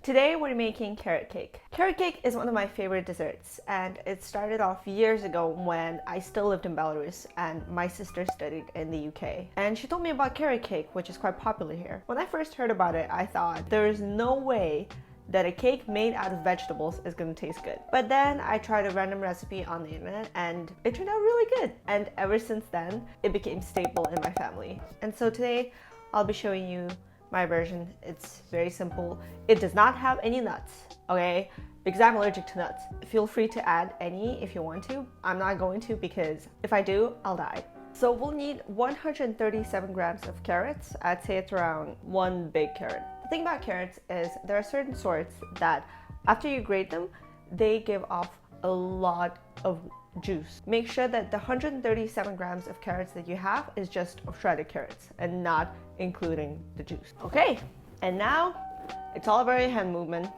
Today we're making carrot cake. Carrot cake is one of my favorite desserts, and it started off years ago when I still lived in Belarus and my sister studied in the UK. And she told me about carrot cake, which is quite popular here. When I first heard about it, I thought there is no way that a cake made out of vegetables is gonna taste good. But then I tried a random recipe on the internet and it turned out really good. And ever since then, it became staple in my family. And so today I'll be showing you my version. It's very simple. It does not have any nuts, okay? Because I'm allergic to nuts. Feel free to add any if you want to. I'm not going to because if I do, I'll die. So we'll need 137 grams of carrots. I'd say it's around one big carrot. The thing about carrots is there are certain sorts that after you grate them, they give off a lot of juice. Make sure that the 137 grams of carrots that you have is just shredded carrots and not including the juice. Okay, and now it's all about your hand movement.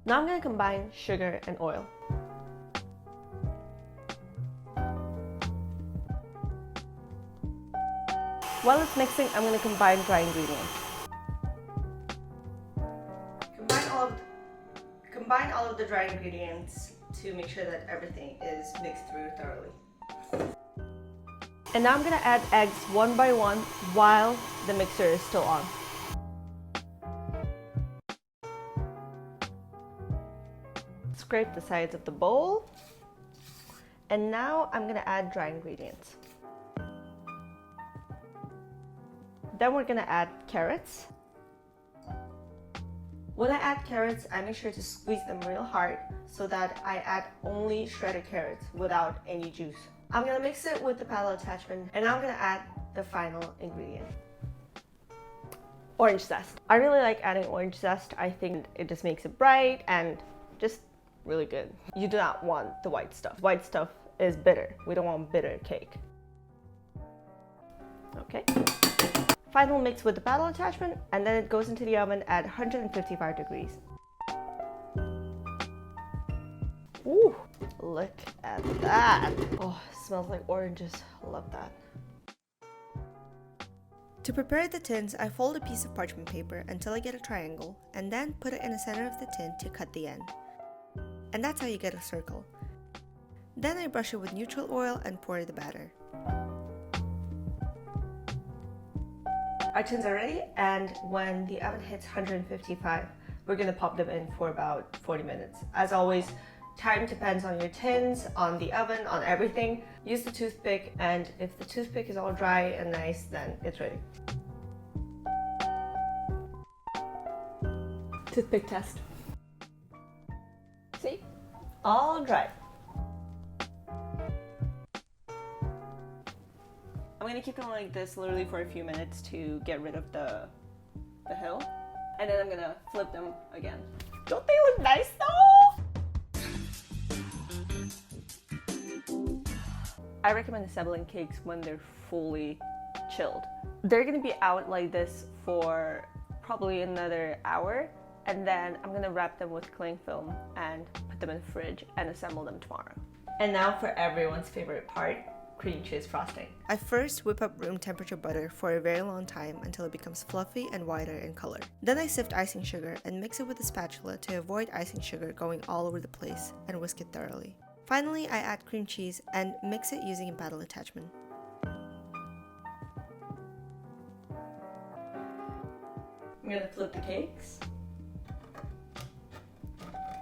Now I'm going to combine sugar and oil. While it's mixing, I'm going to combine dry ingredients. Combine all of the dry ingredients to make sure that everything is mixed through thoroughly. And now I'm going to add eggs one by one while the mixer is still on. Scrape the sides of the bowl. And now I'm going to add dry ingredients. Then we're going to add carrots. When I add carrots, I make sure to squeeze them real hard so that I add only shredded carrots without any juice. I'm gonna mix it with the paddle attachment, and now I'm gonna add the final ingredient. Orange zest. I really like adding orange zest. I think it just makes it bright and just really good. You do not want the white stuff. White stuff is bitter. We don't want bitter cake. Okay. Final mix with the paddle attachment, and then it goes into the oven at 155 degrees. Ooh, look at that. Oh, it smells like oranges. Love that. To prepare the tins, I fold a piece of parchment paper until I get a triangle, and then put it in the center of the tin to cut the end. And that's how you get a circle. Then I brush it with neutral oil and pour the batter. Our tins are ready, and when the oven hits 155, we're gonna pop them in for about 40 minutes. As always, time depends on your tins, on the oven, on everything. Use the toothpick, and if the toothpick is all dry and nice, then it's ready. Toothpick test. See? All dry. I'm gonna keep them like this literally for a few minutes to get rid of the hill. And then I'm gonna flip them again. Don't they look nice though? I recommend assembling cakes when they're fully chilled. They're gonna be out like this for probably another hour. And then I'm gonna wrap them with cling film and put them in the fridge and assemble them tomorrow. And now for everyone's favorite part, cream cheese frosting. I first whip up room temperature butter for a very long time until it becomes fluffy and whiter in color. Then I sift icing sugar and mix it with a spatula to avoid icing sugar going all over the place and whisk it thoroughly. Finally, I add cream cheese and mix it using a paddle attachment. I'm gonna flip the cakes.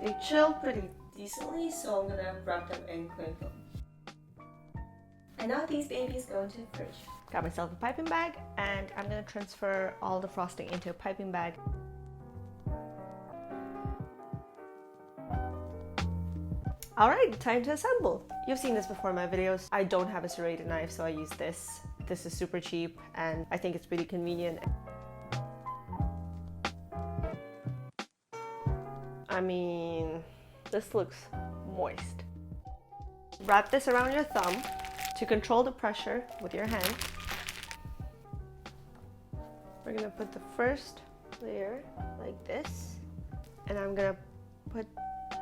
They chill pretty decently, so I'm gonna wrap them in cling film. And now these babies go into the fridge. Got myself a piping bag, and I'm gonna transfer all the frosting into a piping bag. Alright, time to assemble. You've seen this before in my videos. I don't have a serrated knife, so I use this. This is super cheap, and I think it's pretty convenient. I mean, this looks moist. Wrap this around your thumb to control the pressure with your hand. We're gonna put the first layer like this, and I'm gonna put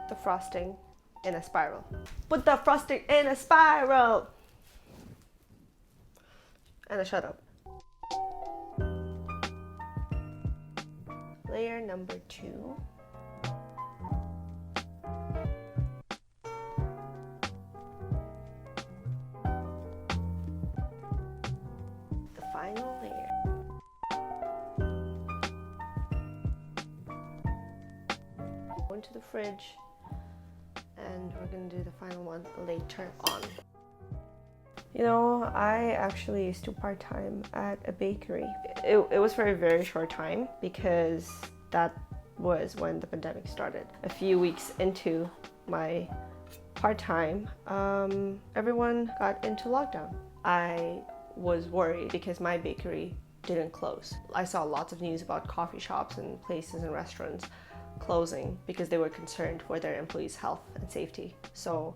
the frosting in a spiral. Put the frosting in a spiral! And shut up. layer number 2. The final layer. Go into the fridge, and we're gonna do the final one later on. You know, I actually used to part-time at a bakery. It was for a very short time because that was when the pandemic started. A few weeks into my part-time, everyone got into lockdown. I was worried because my bakery didn't close. I saw lots of news about coffee shops and places and restaurants closing because they were concerned for their employees' health and safety. So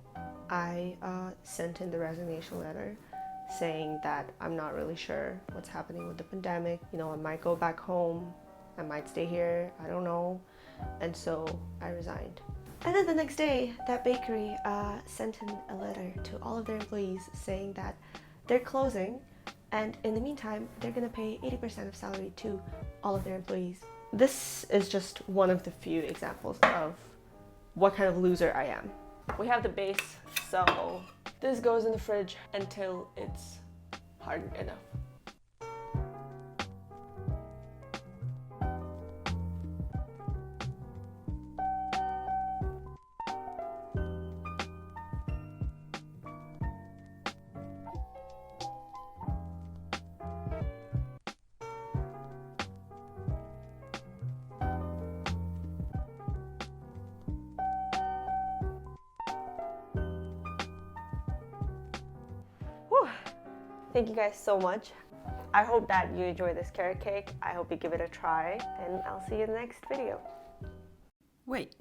I sent in the resignation letter saying that I'm not really sure what's happening with the pandemic. You know, I might go back home, I might stay here, I don't know. And so I resigned. And then the next day, that bakery sent in a letter to all of their employees saying that they're closing, and in the meantime, they're gonna pay 80% of salary to all of their employees. This is just one of the few examples of what kind of loser I am. We have the base, so this goes in the fridge until it's hardened enough. Thank you guys so much. I hope that you enjoy this carrot cake. I hope you give it a try, and I'll see you in the next video. Wait,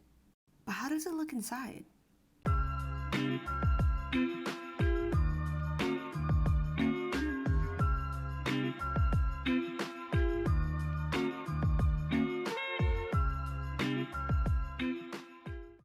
but how does it look inside?